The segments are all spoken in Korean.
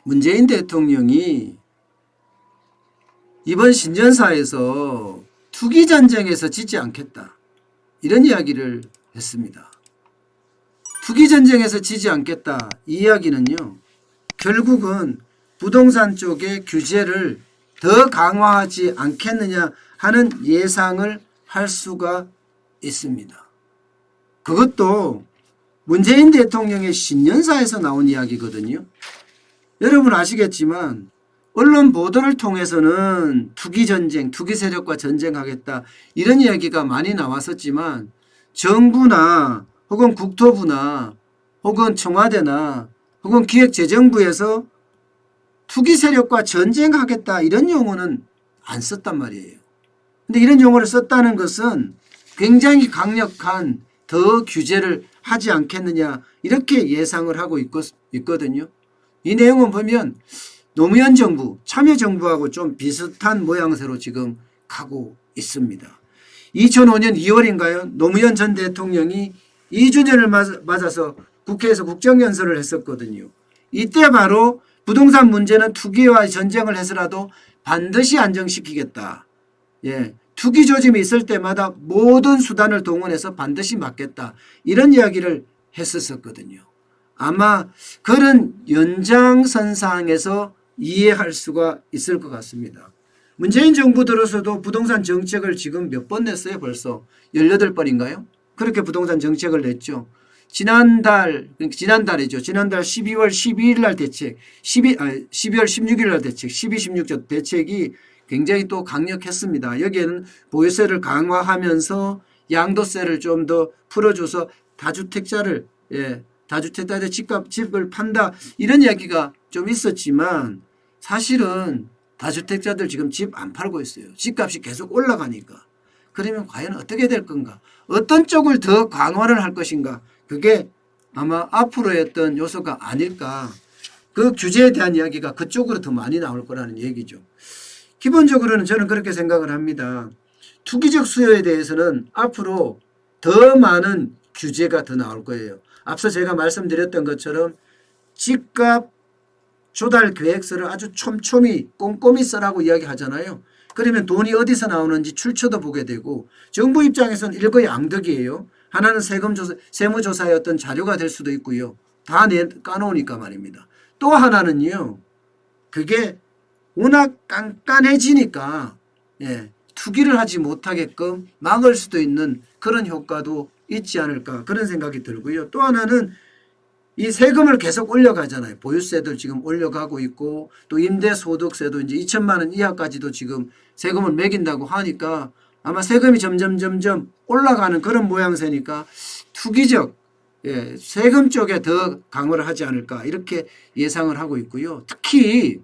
문재인 대통령이 이번 신년사에서 투기전쟁에서 지지 않겠다 이런 이야기를 했습니다. 투기전쟁에서 지지 않겠다 이 이야기는요, 결국은 부동산 쪽의 규제를 더 강화하지 않겠느냐 하는 예상을 할 수가 있습니다. 그것도 문재인 대통령의 신년사에서 나온 이야기거든요. 여러분 아시겠지만 언론 보도를 통해서는 투기전쟁, 투기세력과 전쟁하겠다 이런 이야기가 많이 나왔었지만 정부나 혹은 국토부나 혹은 청와대나 혹은 기획재정부에서 투기세력과 전쟁하겠다 이런 용어는 안 썼단 말이에요. 근데 이런 용어를 썼다는 것은 굉장히 강력한 더 규제를 하지 않겠느냐 이렇게 예상을 하고 있거든요. 이 내용은 보면 노무현 정부, 참여정부하고 좀 비슷한 모양새로 지금 가고 있습니다. 2005년 2월인가요? 노무현 전 대통령이 2주년을 맞아서 국회에서 국정연설을 했었거든요. 이때 바로 부동산 문제는 투기와 전쟁을 해서라도 반드시 안정시키겠다. 예, 투기 조짐이 있을 때마다 모든 수단을 동원해서 반드시 막겠다. 이런 이야기를 했었거든요. 아마 그런 연장선상에서 이해할 수가 있을 것 같습니다. 문재인 정부 들어서도 부동산 정책을 지금 몇 번 냈어요 벌써? 18번인가요? 그렇게 부동산 정책을 냈죠. 지난달이죠. 지난달 12월 12일 날 대책, 12월 16일 날 대책, 12, 16조 대책이 굉장히 또 강력했습니다. 여기에는 보유세를 강화하면서 양도세를 좀 더 풀어줘서 다주택자들 집을 판다 이런 이야기가 좀 있었지만 사실은 다주택자들 지금 집 안 팔고 있어요. 집값이 계속 올라가니까. 그러면 과연 어떻게 될 건가? 어떤 쪽을 더 강화를 할 것인가? 그게 아마 앞으로의 어떤 요소가 아닐까. 그 규제에 대한 이야기가 그쪽으로 더 많이 나올 거라는 얘기죠. 기본적으로는 저는 그렇게 생각을 합니다. 투기적 수요에 대해서는 앞으로 더 많은 규제가 더 나올 거예요. 앞서 제가 말씀드렸던 것처럼 집값 조달 계획서를 아주 촘촘히 꼼꼼히 써라고 이야기하잖아요. 그러면 돈이 어디서 나오는지 출처도 보게 되고 정부 입장에서는 일거양득이에요. 하나는 세무조사의 어떤 자료가 될 수도 있고요. 다 까놓으니까 말입니다. 또 하나는요. 그게 워낙 깐깐해지니까 투기를 하지 못하게끔 막을 수도 있는 그런 효과도 있지 않을까 그런 생각이 들고요. 또 하나는 이 세금을 계속 올려가잖아요. 보유세도 지금 올려가고 있고 또 임대소득세도 이제 2천만 원 이하까지도 지금 세금을 매긴다고 하니까 아마 세금이 점점 올라가는 그런 모양새니까 투기적 세금 쪽에 더 강화를 하지 않을까 이렇게 예상을 하고 있고요. 특히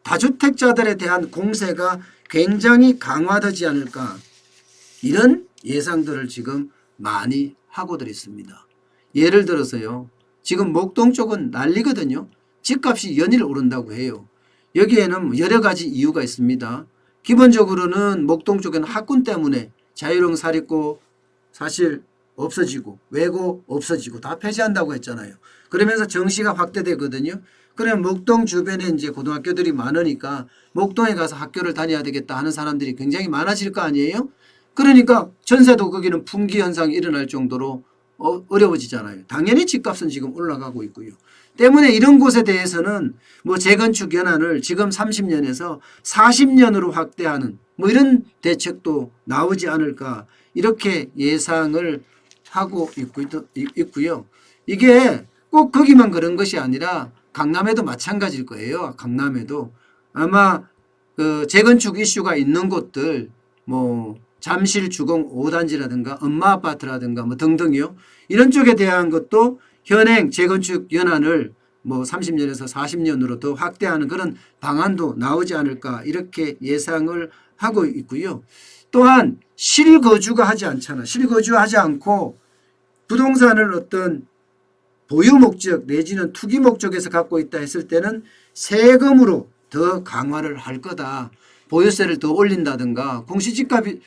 다주택자들에 대한 공세가 굉장히 강화되지 않을까 이런 예상들을 지금 많이 하고들 있습니다. 예를 들어서요. 지금 목동 쪽은 난리거든요. 집값이 연일 오른다고 해요. 여기에는 여러 가지 이유가 있습니다. 기본적으로는 목동 쪽에는 학군 때문에 자유형 사립고 사실 없어지고 외고 없어지고 다 폐지한다고 했잖아요. 그러면서 정시가 확대되거든요. 그러면 목동 주변에 이제 고등학교들이 많으니까 목동에 가서 학교를 다녀야 되겠다 하는 사람들이 굉장히 많아질 거 아니에요? 그러니까 전세도 거기는 품귀 현상이 일어날 정도로 어려워지잖아요. 당연히 집값은 지금 올라가고 있고요. 때문에 이런 곳에 대해서는 뭐 재건축 연한을 지금 30년에서 40년으로 확대하는 뭐 이런 대책도 나오지 않을까 이렇게 예상을 하고 있고요. 이게 꼭 거기만 그런 것이 아니라 강남에도 마찬가지일 거예요. 강남에도 아마 그 재건축 이슈가 있는 곳들 뭐 잠실 주공 5단지라든가 엄마 아파트라든가 뭐 등등이요. 이런 쪽에 대한 것도 현행 재건축 연한을 뭐 30년에서 40년으로 더 확대하는 그런 방안도 나오지 않을까 이렇게 예상을 하고 있고요. 또한 실거주가 하지 않잖아. 실거주하지 않고 부동산을 어떤 보유 목적 내지는 투기 목적에서 갖고 있다 했을 때는 세금으로 더 강화를 할 거다. 보유세를 더 올린다든가 공시지가를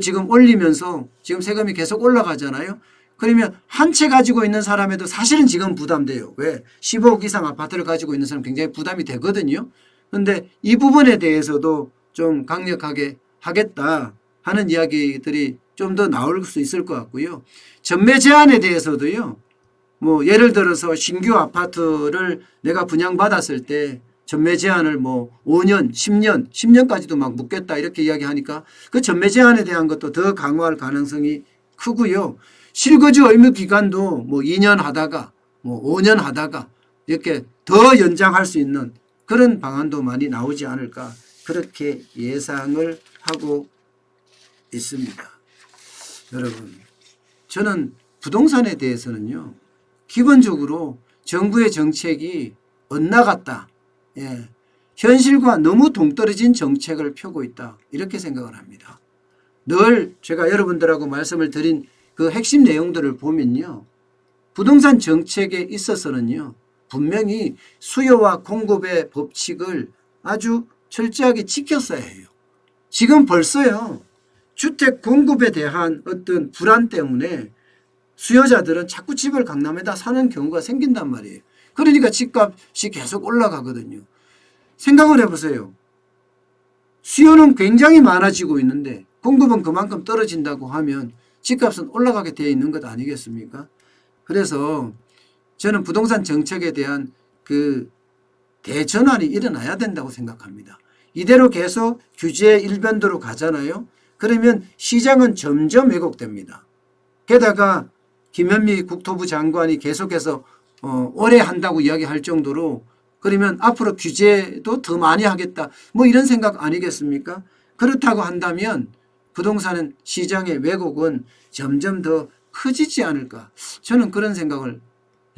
지금 올리면서 지금 세금이 계속 올라가잖아요. 그러면 한 채 가지고 있는 사람에도 사실은 지금 부담돼요. 왜? 15억 이상 아파트를 가지고 있는 사람 굉장히 부담이 되거든요. 그런데 이 부분에 대해서도 좀 강력하게 하겠다 하는 이야기들이 좀 더 나올 수 있을 것 같고요. 전매 제한에 대해서도요. 뭐 예를 들어서 신규 아파트를 내가 분양받았을 때 전매 제한을 뭐 5년, 10년, 10년까지도 막 묻겠다 이렇게 이야기하니까 그 전매 제한에 대한 것도 더 강화할 가능성이 크고요. 실거주 의무 기간도 뭐 2년 하다가 뭐 5년 하다가 이렇게 더 연장할 수 있는 그런 방안도 많이 나오지 않을까 그렇게 예상을 하고 있습니다. 여러분, 저는 부동산에 대해서는요. 기본적으로 정부의 정책이 엇나갔다. 예. 현실과 너무 동떨어진 정책을 펴고 있다. 이렇게 생각을 합니다. 늘 제가 여러분들하고 말씀을 드린 그 핵심 내용들을 보면요. 부동산 정책에 있어서는요. 분명히 수요와 공급의 법칙을 아주 철저하게 지켰어야 해요. 지금 벌써요. 주택 공급에 대한 어떤 불안 때문에 수요자들은 자꾸 집을 강남에다 사는 경우가 생긴단 말이에요. 그러니까 집값이 계속 올라가거든요. 생각을 해보세요. 수요는 굉장히 많아지고 있는데 공급은 그만큼 떨어진다고 하면 집값은 올라가게 되어 있는 것 아니겠습니까? 그래서 저는 부동산 정책에 대한 그 대전환이 일어나야 된다고 생각합니다. 이대로 계속 규제 일변도로 가잖아요. 그러면 시장은 점점 왜곡됩니다. 게다가 김현미 국토부 장관이 계속해서 오래 한다고 이야기할 정도로 그러면 앞으로 규제도 더 많이 하겠다. 뭐 이런 생각 아니겠습니까? 그렇다고 한다면 부동산 시장의 왜곡은 점점 더 커지지 않을까. 저는 그런 생각을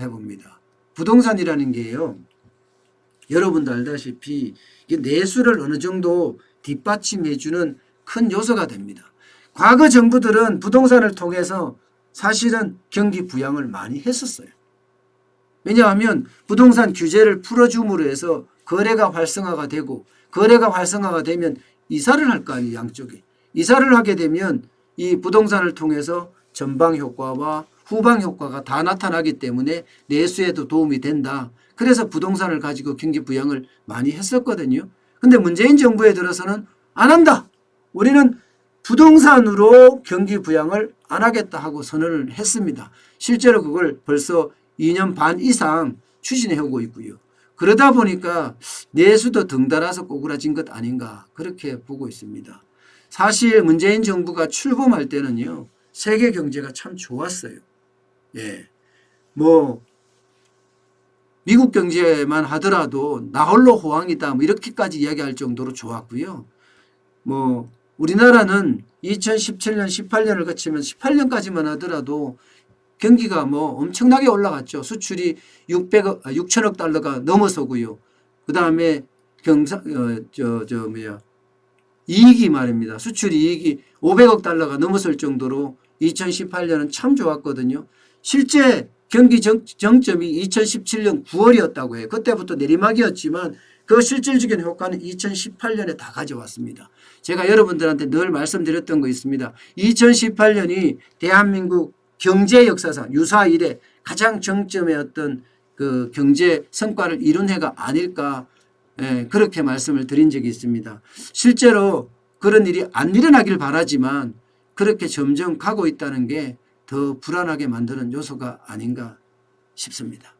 해봅니다. 부동산이라는 게요. 여러분도 알다시피 이게 내수를 어느 정도 뒷받침해 주는 큰 요소가 됩니다. 과거 정부들은 부동산을 통해서 사실은 경기 부양을 많이 했었어요. 왜냐하면 부동산 규제를 풀어줌으로 해서 거래가 활성화가 되고 거래가 활성화가 되면 이사를 할 거 아니에요. 양쪽에. 이사를 하게 되면 이 부동산을 통해서 전방 효과와 후방 효과가 다 나타나기 때문에 내수에도 도움이 된다. 그래서 부동산을 가지고 경기 부양을 많이 했었거든요. 근데 문재인 정부에 들어서는 안 한다. 우리는 부동산으로 경기 부양을 안 하겠다 하고 선언을 했습니다. 실제로 그걸 벌써 2년 반 이상 추진해 오고 있고요. 그러다 보니까 내수도 덩달아서 꼬꾸라진 것 아닌가 그렇게 보고 있습니다. 사실 문재인 정부가 출범할 때는요. 세계 경제가 참 좋았어요. 예. 뭐 미국 경제만 하더라도 나 홀로 호황이다 뭐 이렇게까지 이야기할 정도로 좋았고요. 뭐 우리나라는 2017년 18년을 거치면 18년까지만 하더라도 경기가 뭐 엄청나게 올라갔죠. 수출이 6천억 달러가 넘어서고요. 그다음에 이익이 말입니다. 수출 이익이 500억 달러가 넘어설 정도로 2018년은 참 좋았거든요. 실제 경기 정점이 2017년 9월이었다고 해요. 그때부터 내리막이었지만 그 실질적인 효과는 2018년에 다 가져왔습니다. 제가 여러분들한테 늘 말씀드렸던 거 있습니다. 2018년이 대한민국 경제 역사상 유사 이래 가장 정점의 어떤 그 경제 성과를 이룬 해가 아닐까 그렇게 말씀을 드린 적이 있습니다. 실제로 그런 일이 안 일어나길 바라지만 그렇게 점점 가고 있다는 게 더 불안하게 만드는 요소가 아닌가 싶습니다.